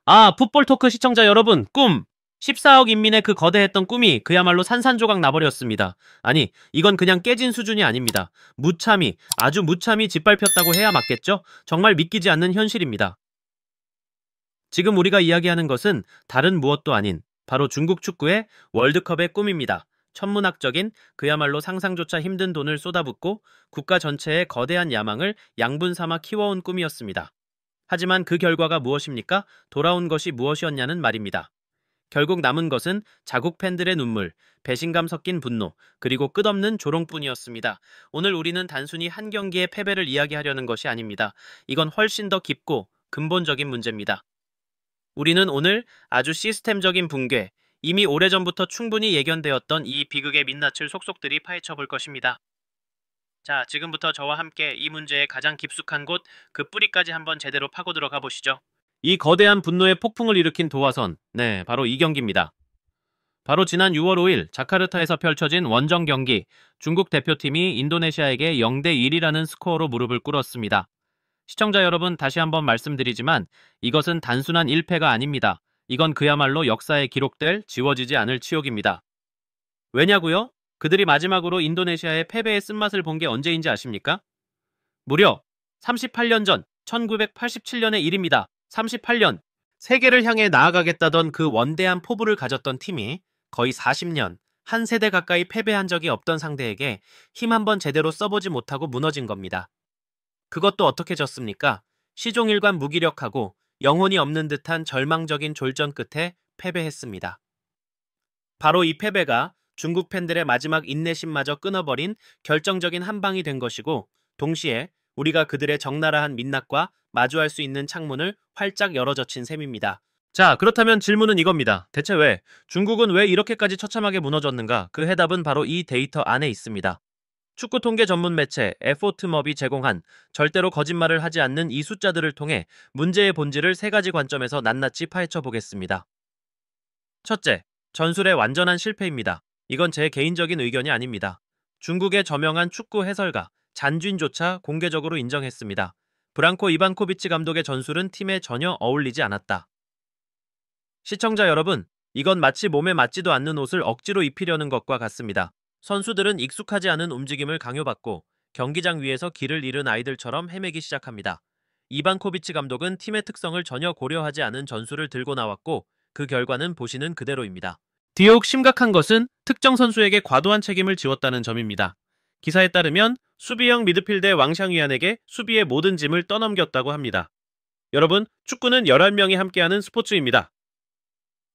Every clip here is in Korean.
풋볼 토크 시청자 여러분, 꿈! 14억 인민의 그 거대했던 꿈이 그야말로 산산조각 나버렸습니다. 아니, 이건 그냥 깨진 수준이 아닙니다. 무참히, 아주 무참히 짓밟혔다고 해야 맞겠죠? 정말 믿기지 않는 현실입니다. 지금 우리가 이야기하는 것은 다른 무엇도 아닌 바로 중국 축구의 월드컵의 꿈입니다. 천문학적인 그야말로 상상조차 힘든 돈을 쏟아붓고 국가 전체의 거대한 야망을 양분 삼아 키워온 꿈이었습니다. 하지만 그 결과가 무엇입니까? 돌아온 것이 무엇이었냐는 말입니다. 결국 남은 것은 자국 팬들의 눈물, 배신감 섞인 분노, 그리고 끝없는 조롱뿐이었습니다. 오늘 우리는 단순히 한 경기의 패배를 이야기하려는 것이 아닙니다. 이건 훨씬 더 깊고 근본적인 문제입니다. 우리는 오늘 아주 시스템적인 붕괴, 이미 오래전부터 충분히 예견되었던 이 비극의 민낯을 속속들이 파헤쳐 볼 것입니다. 자, 지금부터 저와 함께 이 문제의 가장 깊숙한 곳, 그 뿌리까지 한번 제대로 파고 들어가 보시죠. 이 거대한 분노의 폭풍을 일으킨 도화선, 네, 바로 이 경기입니다. 바로 지난 6월 5일 자카르타에서 펼쳐진 원정 경기, 중국 대표팀이 인도네시아에게 0대1이라는 스코어로 무릎을 꿇었습니다. 시청자 여러분, 다시 한번 말씀드리지만 이것은 단순한 1패가 아닙니다. 이건 그야말로 역사에 기록될 지워지지 않을 치욕입니다. 왜냐고요? 그들이 마지막으로 인도네시아의 패배의 쓴맛을 본 게 언제인지 아십니까? 무려 38년 전 1987년의 일입니다. 38년. 세계를 향해 나아가겠다던 그 원대한 포부를 가졌던 팀이 거의 40년, 한 세대 가까이 패배한 적이 없던 상대에게 힘 한번 제대로 써보지 못하고 무너진 겁니다. 그것도 어떻게 졌습니까? 시종일관 무기력하고 영혼이 없는 듯한 절망적인 졸전 끝에 패배했습니다. 바로 이 패배가 중국 팬들의 마지막 인내심마저 끊어버린 결정적인 한 방이 된 것이고, 동시에 우리가 그들의 적나라한 민낯과 마주할 수 있는 창문을 활짝 열어젖힌 셈입니다. 자, 그렇다면 질문은 이겁니다. 대체 중국은 왜 이렇게까지 처참하게 무너졌는가? 그 해답은 바로 이 데이터 안에 있습니다. 축구 통계 전문 매체 에포트머비 제공한 절대로 거짓말을 하지 않는 이 숫자들을 통해 문제의 본질을 세 가지 관점에서 낱낱이 파헤쳐 보겠습니다. 첫째, 전술의 완전한 실패입니다. 이건 제 개인적인 의견이 아닙니다. 중국의 저명한 축구 해설가 잔쥔조차 공개적으로 인정했습니다. 브랑코 이반코비치 감독의 전술은 팀에 전혀 어울리지 않았다. 시청자 여러분, 이건 마치 몸에 맞지도 않는 옷을 억지로 입히려는 것과 같습니다. 선수들은 익숙하지 않은 움직임을 강요받고 경기장 위에서 길을 잃은 아이들처럼 헤매기 시작합니다. 이반코비치 감독은 팀의 특성을 전혀 고려하지 않은 전술을 들고 나왔고, 그 결과는 보시는 그대로입니다. 더욱 심각한 것은 특정 선수에게 과도한 책임을 지웠다는 점입니다. 기사에 따르면 수비형 미드필드의 왕샹위안에게 수비의 모든 짐을 떠넘겼다고 합니다. 여러분, 축구는 11명이 함께하는 스포츠입니다.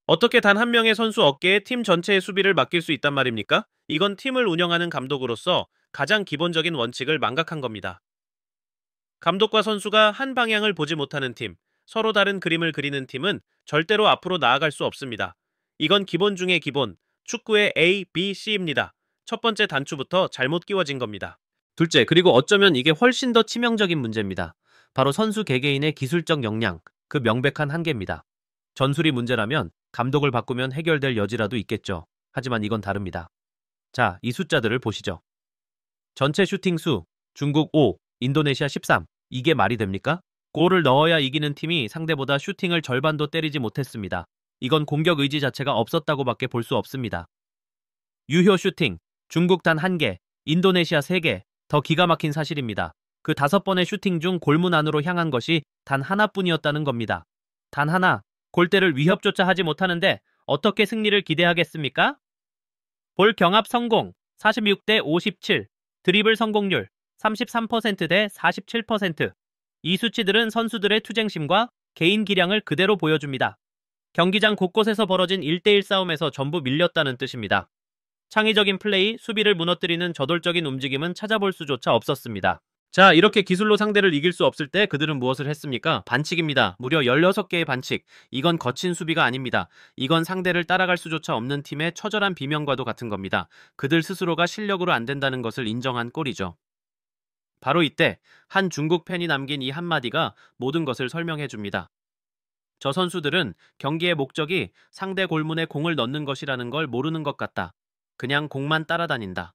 어떻게 단 한 명의 선수 어깨에 팀 전체의 수비를 맡길 수 있단 말입니까? 이건 팀을 운영하는 감독으로서 가장 기본적인 원칙을 망각한 겁니다. 감독과 선수가 한 방향을 보지 못하는 팀, 서로 다른 그림을 그리는 팀은 절대로 앞으로 나아갈 수 없습니다. 이건 기본 중의 기본, 축구의 A, B, C입니다. 첫 번째 단추부터 잘못 끼워진 겁니다. 둘째, 그리고 어쩌면 이게 훨씬 더 치명적인 문제입니다. 바로 선수 개개인의 기술적 역량, 그 명백한 한계입니다. 전술이 문제라면 감독을 바꾸면 해결될 여지라도 있겠죠. 하지만 이건 다릅니다. 자, 이 숫자들을 보시죠. 전체 슈팅 수, 중국 5, 인도네시아 13. 이게 말이 됩니까? 골을 넣어야 이기는 팀이 상대보다 슈팅을 절반도 때리지 못했습니다. 이건 공격 의지 자체가 없었다고밖에 볼 수 없습니다. 유효 슈팅, 중국 단 1개, 인도네시아 3개. 더 기가 막힌 사실입니다. 그 5번의 슈팅 중 골문 안으로 향한 것이 단 하나뿐이었다는 겁니다. 단 하나, 골대를 위협조차 하지 못하는데 어떻게 승리를 기대하겠습니까? 볼 경합 성공 46대 57, 드리블 성공률 33%대 47%. 이 수치들은 선수들의 투쟁심과 개인 기량을 그대로 보여줍니다. 경기장 곳곳에서 벌어진 1대1 싸움에서 전부 밀렸다는 뜻입니다. 창의적인 플레이, 수비를 무너뜨리는 저돌적인 움직임은 찾아볼 수조차 없었습니다. 자, 이렇게 기술로 상대를 이길 수 없을 때 그들은 무엇을 했습니까? 반칙입니다. 무려 16개의 반칙. 이건 거친 수비가 아닙니다. 이건 상대를 따라갈 수조차 없는 팀의 처절한 비명과도 같은 겁니다. 그들 스스로가 실력으로 안 된다는 것을 인정한 꼴이죠. 바로 이때 한 중국 팬이 남긴 이 한마디가 모든 것을 설명해 줍니다. 저 선수들은 경기의 목적이 상대 골문에 공을 넣는 것이라는 걸 모르는 것 같다. 그냥 공만 따라다닌다.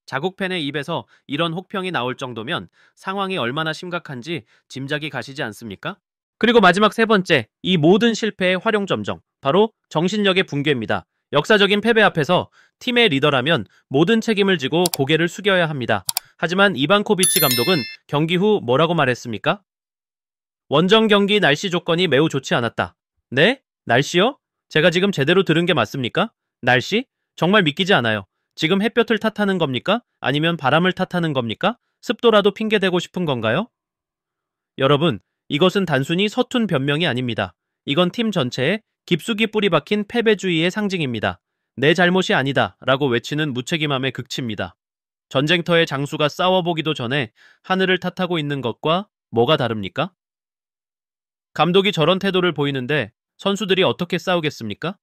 자국 팬의 입에서 이런 혹평이 나올 정도면 상황이 얼마나 심각한지 짐작이 가시지 않습니까? 그리고 마지막 세 번째, 이 모든 실패의 활용점정, 바로 정신력의 붕괴입니다. 역사적인 패배 앞에서 팀의 리더라면 모든 책임을 지고 고개를 숙여야 합니다. 하지만 이반코비치 감독은 경기 후 뭐라고 말했습니까? 원정 경기 날씨 조건이 매우 좋지 않았다. 네? 날씨요? 제가 지금 제대로 들은 게 맞습니까? 날씨? 정말 믿기지 않아요. 지금 햇볕을 탓하는 겁니까? 아니면 바람을 탓하는 겁니까? 습도라도 핑계대고 싶은 건가요? 여러분, 이것은 단순히 서툰 변명이 아닙니다. 이건 팀 전체에 깊숙이 뿌리 박힌 패배주의의 상징입니다. 내 잘못이 아니다 라고 외치는 무책임함의 극치입니다. 전쟁터의 장수가 싸워보기도 전에 하늘을 탓하고 있는 것과 뭐가 다릅니까? 감독이 저런 태도를 보이는데 선수들이 어떻게 싸우겠습니까?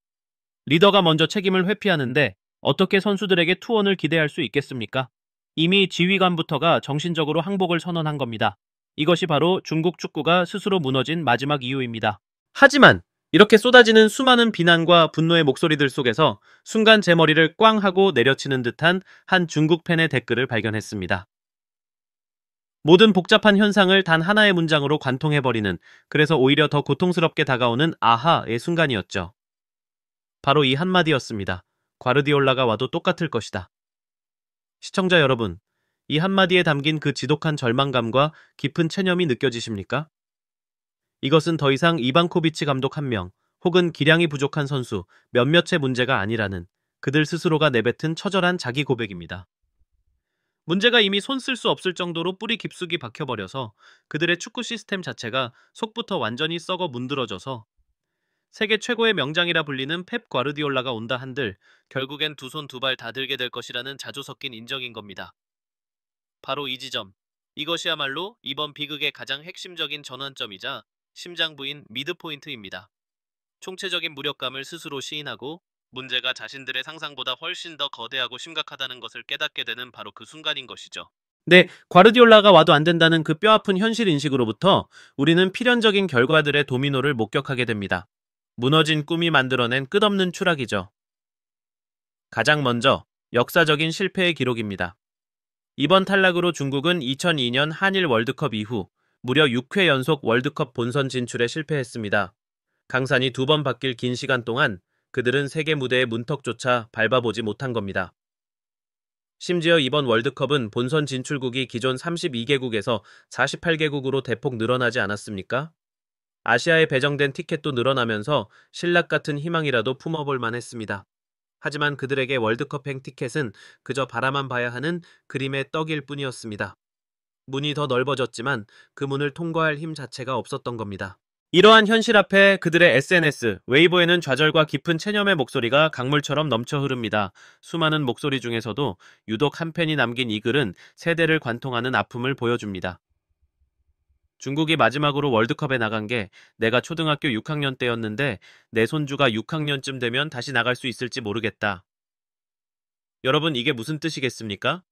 리더가 먼저 책임을 회피하는데 어떻게 선수들에게 투혼을 기대할 수 있겠습니까? 이미 지휘관부터가 정신적으로 항복을 선언한 겁니다. 이것이 바로 중국 축구가 스스로 무너진 마지막 이유입니다. 하지만 이렇게 쏟아지는 수많은 비난과 분노의 목소리들 속에서 순간 제 머리를 꽝 하고 내려치는 듯한 한 중국 팬의 댓글을 발견했습니다. 모든 복잡한 현상을 단 하나의 문장으로 관통해버리는, 그래서 오히려 더 고통스럽게 다가오는 아하의 순간이었죠. 바로 이 한마디였습니다. 과르디올라가 와도 똑같을 것이다. 시청자 여러분, 이 한마디에 담긴 그 지독한 절망감과 깊은 체념이 느껴지십니까? 이것은 더 이상 이반코비치 감독 한 명, 혹은 기량이 부족한 선수 몇몇의 문제가 아니라는 그들 스스로가 내뱉은 처절한 자기 고백입니다. 문제가 이미 손 쓸 수 없을 정도로 뿌리 깊숙이 박혀버려서 그들의 축구 시스템 자체가 속부터 완전히 썩어 문드러져서 세계 최고의 명장이라 불리는 펩 과르디올라가 온다 한들 결국엔 두 손 두 발 다 들게 될 것이라는 자조 섞인 인정인 겁니다. 바로 이 지점. 이것이야말로 이번 비극의 가장 핵심적인 전환점이자 심장부인 미드포인트입니다. 총체적인 무력감을 스스로 시인하고 문제가 자신들의 상상보다 훨씬 더 거대하고 심각하다는 것을 깨닫게 되는 바로 그 순간인 것이죠. 네, 과르디올라가 와도 안 된다는 그 뼈아픈 현실 인식으로부터 우리는 필연적인 결과들의 도미노를 목격하게 됩니다. 무너진 꿈이 만들어낸 끝없는 추락이죠. 가장 먼저 역사적인 실패의 기록입니다. 이번 탈락으로 중국은 2002년 한일 월드컵 이후 무려 6회 연속 월드컵 본선 진출에 실패했습니다. 강산이 두 번 바뀔 긴 시간 동안 그들은 세계 무대의 문턱조차 밟아보지 못한 겁니다. 심지어 이번 월드컵은 본선 진출국이 기존 32개국에서 48개국으로 대폭 늘어나지 않았습니까? 아시아에 배정된 티켓도 늘어나면서 신락 같은 희망이라도 품어볼 만했습니다. 하지만 그들에게 월드컵행 티켓은 그저 바라만 봐야 하는 그림의 떡일 뿐이었습니다. 문이 더 넓어졌지만 그 문을 통과할 힘 자체가 없었던 겁니다. 이러한 현실 앞에 그들의 SNS, 웨이보에는 좌절과 깊은 체념의 목소리가 강물처럼 넘쳐 흐릅니다. 수많은 목소리 중에서도 유독 한 팬이 남긴 이 글은 세대를 관통하는 아픔을 보여줍니다. 중국이 마지막으로 월드컵에 나간 게 내가 초등학교 6학년 때였는데 내 손주가 6학년쯤 되면 다시 나갈 수 있을지 모르겠다. 여러분, 이게 무슨 뜻이겠습니까?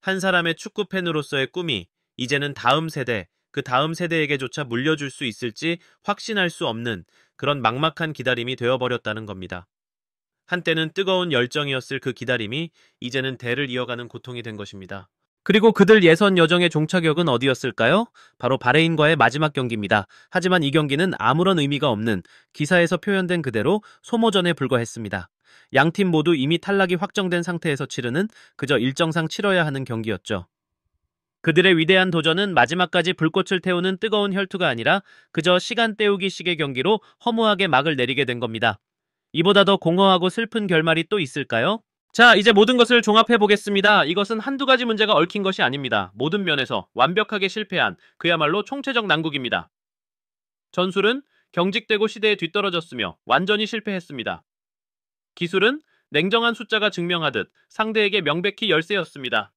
한 사람의 축구 팬으로서의 꿈이 이제는 다음 세대, 그 다음 세대에게조차 물려줄 수 있을지 확신할 수 없는 그런 막막한 기다림이 되어버렸다는 겁니다. 한때는 뜨거운 열정이었을 그 기다림이 이제는 대를 이어가는 고통이 된 것입니다. 그리고 그들 예선 여정의 종착역은 어디였을까요? 바로 바레인과의 마지막 경기입니다. 하지만 이 경기는 아무런 의미가 없는, 기사에서 표현된 그대로 소모전에 불과했습니다. 양팀 모두 이미 탈락이 확정된 상태에서 치르는 그저 일정상 치러야 하는 경기였죠. 그들의 위대한 도전은 마지막까지 불꽃을 태우는 뜨거운 혈투가 아니라 그저 시간 때우기식의 경기로 허무하게 막을 내리게 된 겁니다. 이보다 더 공허하고 슬픈 결말이 또 있을까요? 자, 이제 모든 것을 종합해 보겠습니다. 이것은 한두 가지 문제가 얽힌 것이 아닙니다. 모든 면에서 완벽하게 실패한 그야말로 총체적 난국입니다. 전술은 경직되고 시대에 뒤떨어졌으며 완전히 실패했습니다. 기술은 냉정한 숫자가 증명하듯 상대에게 명백히 열세였습니다.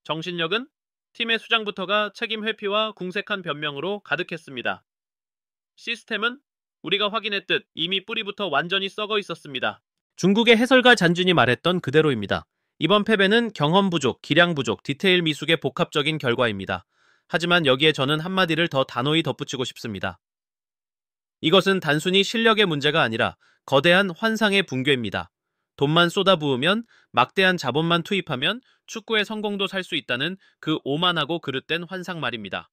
정신력은 팀의 수장부터가 책임 회피와 궁색한 변명으로 가득했습니다. 시스템은 우리가 확인했듯 이미 뿌리부터 완전히 썩어 있었습니다. 중국의 해설가 잔준이 말했던 그대로입니다. 이번 패배는 경험 부족, 기량 부족, 디테일 미숙의 복합적인 결과입니다. 하지만 여기에 저는 한마디를 더 단호히 덧붙이고 싶습니다. 이것은 단순히 실력의 문제가 아니라 거대한 환상의 붕괴입니다. 돈만 쏟아부으면, 막대한 자본만 투입하면 축구의 성공도 살 수 있다는 그 오만하고 그릇된 환상 말입니다.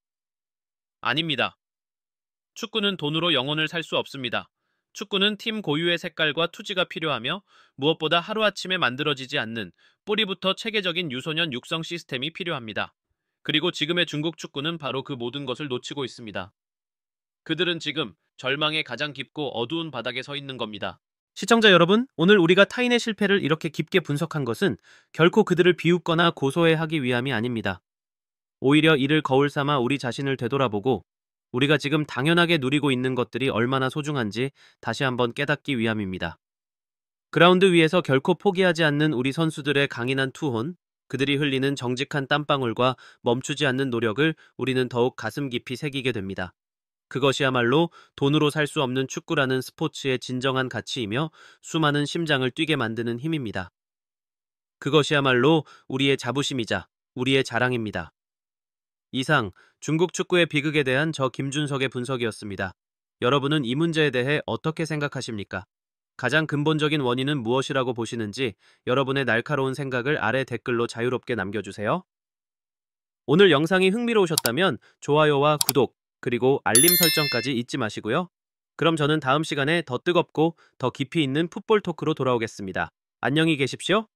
아닙니다. 축구는 돈으로 영혼을 살 수 없습니다. 축구는 팀 고유의 색깔과 투지가 필요하며 무엇보다 하루아침에 만들어지지 않는 뿌리부터 체계적인 유소년 육성 시스템이 필요합니다. 그리고 지금의 중국 축구는 바로 그 모든 것을 놓치고 있습니다. 그들은 지금 절망의 가장 깊고 어두운 바닥에 서 있는 겁니다. 시청자 여러분, 오늘 우리가 타인의 실패를 이렇게 깊게 분석한 것은 결코 그들을 비웃거나 고소해하기 위함이 아닙니다. 오히려 이를 거울 삼아 우리 자신을 되돌아보고 우리가 지금 당연하게 누리고 있는 것들이 얼마나 소중한지 다시 한번 깨닫기 위함입니다. 그라운드 위에서 결코 포기하지 않는 우리 선수들의 강인한 투혼, 그들이 흘리는 정직한 땀방울과 멈추지 않는 노력을 우리는 더욱 가슴 깊이 새기게 됩니다. 그것이야말로 돈으로 살 수 없는 축구라는 스포츠의 진정한 가치이며 수많은 심장을 뛰게 만드는 힘입니다. 그것이야말로 우리의 자부심이자 우리의 자랑입니다. 이상 중국 축구의 비극에 대한 저 김준석의 분석이었습니다. 여러분은 이 문제에 대해 어떻게 생각하십니까? 가장 근본적인 원인은 무엇이라고 보시는지 여러분의 날카로운 생각을 아래 댓글로 자유롭게 남겨주세요. 오늘 영상이 흥미로우셨다면 좋아요와 구독, 그리고 알림 설정까지 잊지 마시고요. 그럼 저는 다음 시간에 더 뜨겁고 더 깊이 있는 풋볼 토크로 돌아오겠습니다. 안녕히 계십시오.